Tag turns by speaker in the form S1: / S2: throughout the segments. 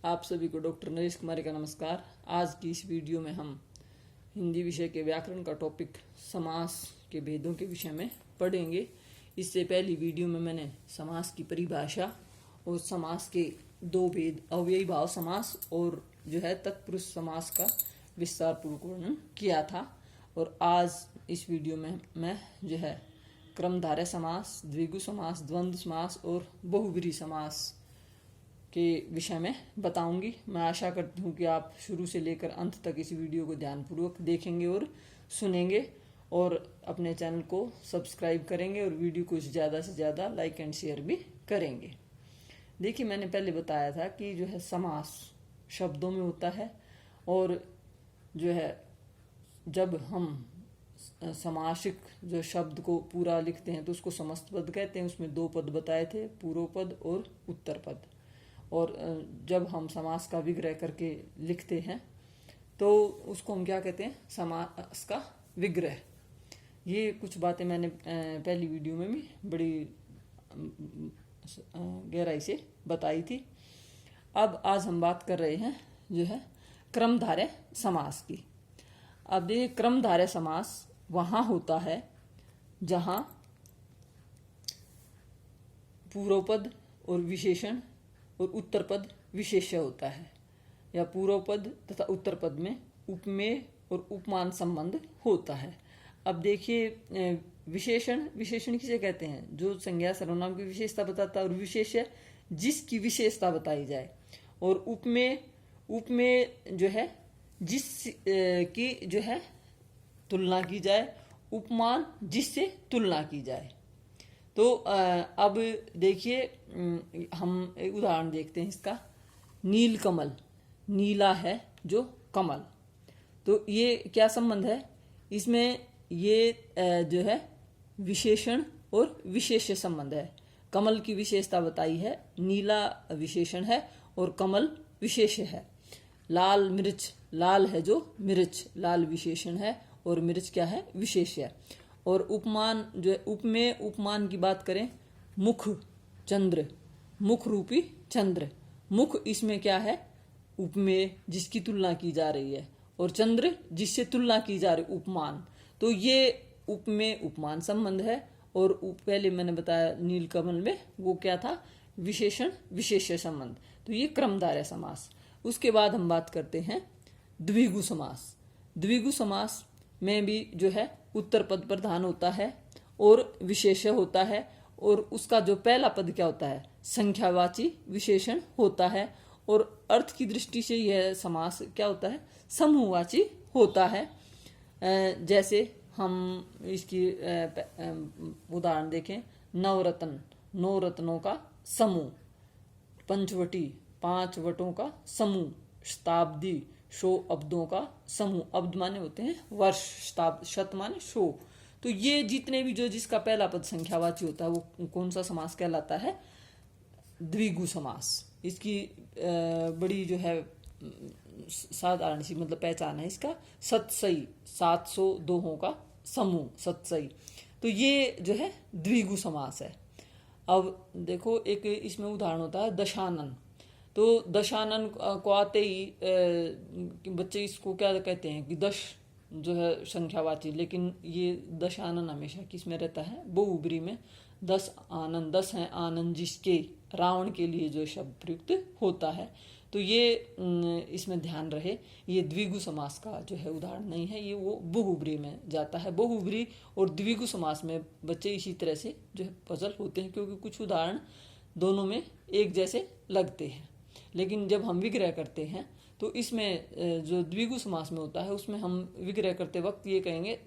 S1: आप सभी को डॉक्टर नरेश कुमार का नमस्कार। आज की इस वीडियो में हम हिंदी विषय के व्याकरण का टॉपिक समास के भेदों के विषय में पढ़ेंगे। इससे पहली वीडियो में मैंने समास की परिभाषा और समास के दो भेद अव्ययी भाव समास और जो है तत्पुरुष समास का विस्तार पूर्वक वर्णन किया था। और आज इस वीडियो में मैं जो है क्रमधारय समास, द्विगु समास, द्वंद्व समास और बहुब्रीहि समास के विषय में बताऊंगी। मैं आशा करती हूँ कि आप शुरू से लेकर अंत तक इस वीडियो को ध्यानपूर्वक देखेंगे और सुनेंगे और अपने चैनल को सब्सक्राइब करेंगे और वीडियो को ज़्यादा से ज़्यादा लाइक एंड शेयर भी करेंगे। देखिए, मैंने पहले बताया था कि जो है समास शब्दों में होता है और जो है जब हम समासिक जो शब्द को पूरा लिखते हैं तो उसको समस्त पद कहते हैं। उसमें दो पद बताए थे, पूर्व पद और उत्तर पद। और जब हम समास का विग्रह करके लिखते हैं तो उसको हम क्या कहते हैं, समास का विग्रह। ये कुछ बातें मैंने पहली वीडियो में भी बड़ी गहराई से बताई थी। अब आज हम बात कर रहे हैं जो है क्रमधारय समास की। अब देखिए, क्रमधारय समास वहाँ होता है जहाँ पूर्व पद और विशेषण और उत्तर पद विशेष्य होता है, या पूर्व पद तथा उत्तर पद में उपमेय और उपमान संबंध होता है। अब देखिए, विशेषण किसे कहते हैं? जो संज्ञा सर्वनाम की विशेषता बताता है, और विशेष्य जिसकी विशेषता बताई जाए। और उपमेय जो है जिस की जो है तुलना की जाए, उपमान जिससे तुलना की जाए। तो अब देखिए, हम एक उदाहरण देखते हैं इसका। नील कमल, नीला है जो कमल, तो ये क्या संबंध है इसमें? ये जो है विशेषण और विशेष्य संबंध है। कमल की विशेषता बताई है, नीला विशेषण है और कमल विशेष्य है। लाल मिर्च, लाल है जो मिर्च, लाल विशेषण है और मिर्च क्या है, विशेष्य है। और उपमान जो है, उपमेय उपमान की बात करें, मुख चंद्र, मुख रूपी चंद्र। मुख इसमें क्या है, उपमेय जिसकी तुलना की जा रही है, और चंद्र जिससे तुलना की जा रही, उपमान। तो ये उपमेय उपमान संबंध है। और पहले मैंने बताया नीलकमल में वो क्या था, विशेषण विशेष्य संबंध। तो ये क्रमधारय समास। उसके बाद हम बात करते हैं द्विगु समास। द्विगु समास में भी जो है उत्तर पद प्रधान होता है और विशेष्य होता है। और उसका जो पहला पद क्या होता है, संख्यावाची विशेषण होता है। और अर्थ की दृष्टि से यह समास क्या होता है, समूहवाची होता है। जैसे हम इसकी उदाहरण देखें, नवरत्न, नौ रत्नों का समूह। पंचवटी, 5 वटों का समूह। शताब्दी, 100 अब्दों का समूह। अब्द माने होते हैं वर्ष, शत माने 100। तो ये जितने भी जो जिसका पहला पद संख्यावाची होता है वो कौन सा समास कहलाता है, द्विगु समास। इसकी बड़ी जो है साधारण सी मतलब पहचान है इसका, सतसई, 700 दोहों का समूह, सतसई। तो ये जो है द्विगु समास है। अब देखो, एक इसमें उदाहरण होता है दशानन। तो दशानन को आते ही बच्चे इसको क्या कहते हैं कि दश जो है संख्यावाची, लेकिन ये दशानन हमेशा किस में रहता है, बहुब्रीहि में। 10 आनंद, 10 हैं आनंद जिसके, रावण के लिए जो शब्द प्रयुक्त होता है। तो ये इसमें ध्यान रहे, ये द्विगु समास का जो है उदाहरण नहीं है, ये वो बहुब्रीहि में जाता है। बहुब्रीहि और द्विगु समास में बच्चे इसी तरह से जो है पजल होते हैं, क्योंकि कुछ उदाहरण दोनों में एक जैसे लगते हैं। लेकिन जब हम विग्रह करते हैं तो इसमें जो द्विगु समास में होता है उसमें हम विग्रह करते वक्त ये कहेंगे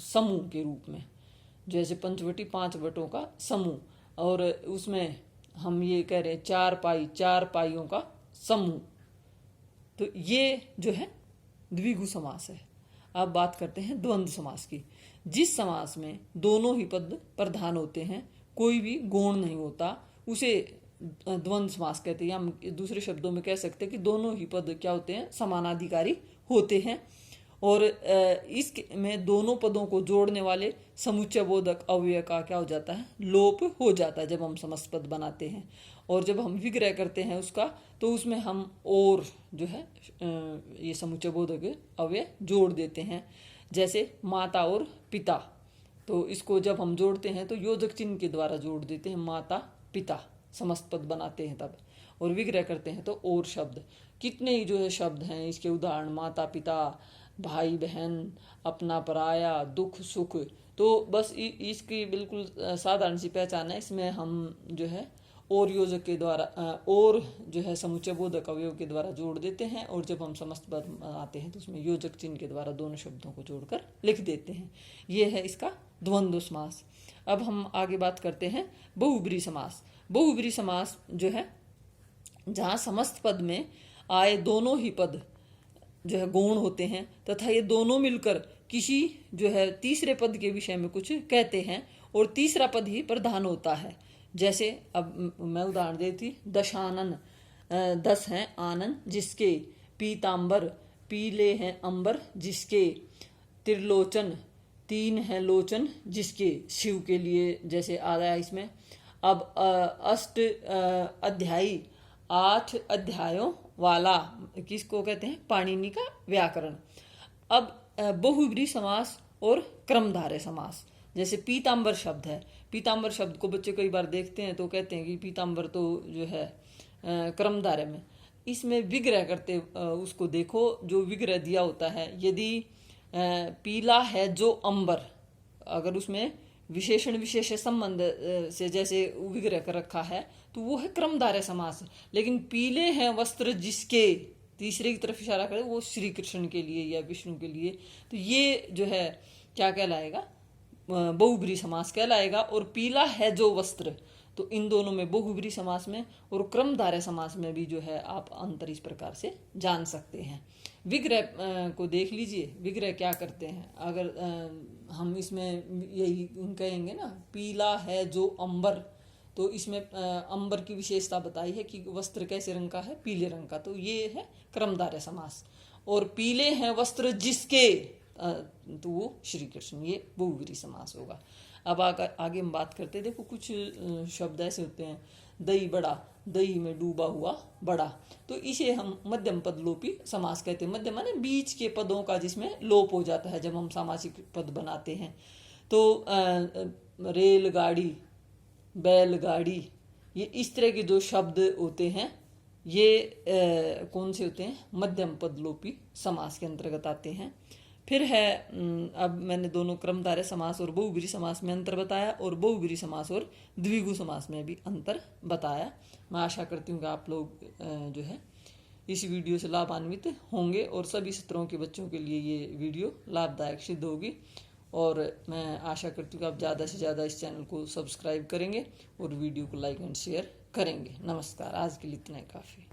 S1: समूह के रूप में। जैसे पंचवटी, 5 वटों का समूह, और उसमें हम ये कह रहे हैं 4 पाई, 4 पाइयों का समूह। तो ये जो है द्विगु समास है। अब बात करते हैं द्वंद्व समास की। जिस समास में दोनों ही पद प्रधान होते हैं, कोई भी गौण नहीं होता, उसे द्वंद्व समास कहते हैं। या हम दूसरे शब्दों में कह सकते हैं कि दोनों ही पद क्या होते हैं, समानाधिकारी होते हैं। और इसमें दोनों पदों को जोड़ने वाले समुच्चय बोधक अव्यय का क्या हो जाता है, लोप हो जाता है जब हम समस्त पद बनाते हैं। और जब हम विग्रह करते हैं उसका तो उसमें हम और जो है ये समुच्चय बोधक अव्यय जोड़ देते हैं। जैसे माता और पिता, तो इसको जब हम जोड़ते हैं तो योजक चिन्ह के द्वारा जोड़ देते हैं, माता पिता समस्त पद बनाते हैं तब। और विग्रह करते हैं तो और शब्द, कितने ही जो है शब्द हैं इसके उदाहरण, माता पिता, भाई बहन, अपना पराया, दुख सुख। तो बस इसकी बिल्कुल साधारण सी पहचान है, इसमें हम जो है और योजक के द्वारा और जो है समुच्चय बोधक अवयव के द्वारा जोड़ देते हैं, और जब हम समस्त पद आते हैं तो उसमें योजक चिन्ह के द्वारा दोनों शब्दों को जोड़कर लिख देते हैं। ये है इसका द्वंद्व समास। अब हम आगे बात करते हैं बहुब्री समास। बहुब्री समास जो है जहाँ समस्त पद में आए दोनों ही पद जो है गौण होते हैं तथा ये दोनों मिलकर किसी जो है तीसरे पद के विषय में कुछ कहते हैं और तीसरा पद ही प्रधान होता है। जैसे अब मैं उदाहरण देती, दशानन 10 हैं आनन जिसके, पीतांबर पीले हैं अंबर जिसके, त्रिलोचन 3 हैं लोचन जिसके, शिव के लिए जैसे आ रहा है इसमें। अब अष्ट अध्यायी 8 अध्यायों वाला किसको कहते हैं, पाणिनि का व्याकरण। अब बहुब्री समास और क्रमधारय समास, जैसे पीतांबर शब्द है, पीतांबर शब्द को बच्चे कई बार देखते हैं तो कहते हैं कि पीतांबर तो जो है क्रमधारय में, इसमें विग्रह करते उसको देखो जो विग्रह दिया होता है। यदि पीला है जो अंबर, अगर उसमें विशेषण विशेष संबंध से जैसे विग्रह कर रखा है तो वो है क्रमधारय समास। लेकिन पीले हैं वस्त्र जिसके, तीसरे की तरफ इशारा करें, वो श्री कृष्ण के लिए या विष्णु के लिए, तो ये जो है क्या कहलाएगा, बहुब्री समास कहलाएगा। और पीला है जो वस्त्र, तो इन दोनों में बहुब्री समास में और क्रमधारय समास में भी जो है आप अंतर इस प्रकार से जान सकते हैं। विग्रह को देख लीजिए, विग्रह क्या करते हैं। अगर हम इसमें यही कहेंगे ना, पीला है जो अंबर, तो इसमें अंबर की विशेषता बताई है कि वस्त्र कैसे रंग का है, पीले रंग का, तो ये है क्रमधारय समास। और पीले हैं वस्त्र जिसके, तो वो श्री कृष्ण, ये बहुब्री समास होगा। अब आगे हम बात करते हैं, देखो कुछ शब्द ऐसे होते हैं, दही बड़ा, दही में डूबा हुआ बड़ा, तो इसे हम मध्यम पद लोपी समास कहते हैं। मध्यम माने बीच के पदों का जिसमें लोप हो जाता है जब हम सामासिक पद बनाते हैं। तो रेलगाड़ी, बैलगाड़ी, ये इस तरह के जो शब्द होते हैं ये कौन से होते हैं, मध्यम पद लोपी समास के अंतर्गत आते हैं। फिर है अब मैंने दोनों क्रमधारय समास और बहुब्री समास में अंतर बताया, और बहुब्री समास और द्विगु समास में भी अंतर बताया। मैं आशा करती हूँ कि आप लोग जो है इस वीडियो से लाभान्वित होंगे और सभी सत्रों के बच्चों के लिए ये वीडियो लाभदायक सिद्ध होगी। और मैं आशा करती हूँ कि आप ज़्यादा से ज़्यादा इस चैनल को सब्सक्राइब करेंगे और वीडियो को लाइक एंड शेयर करेंगे। नमस्कार, आज के लिए इतना ही काफ़ी।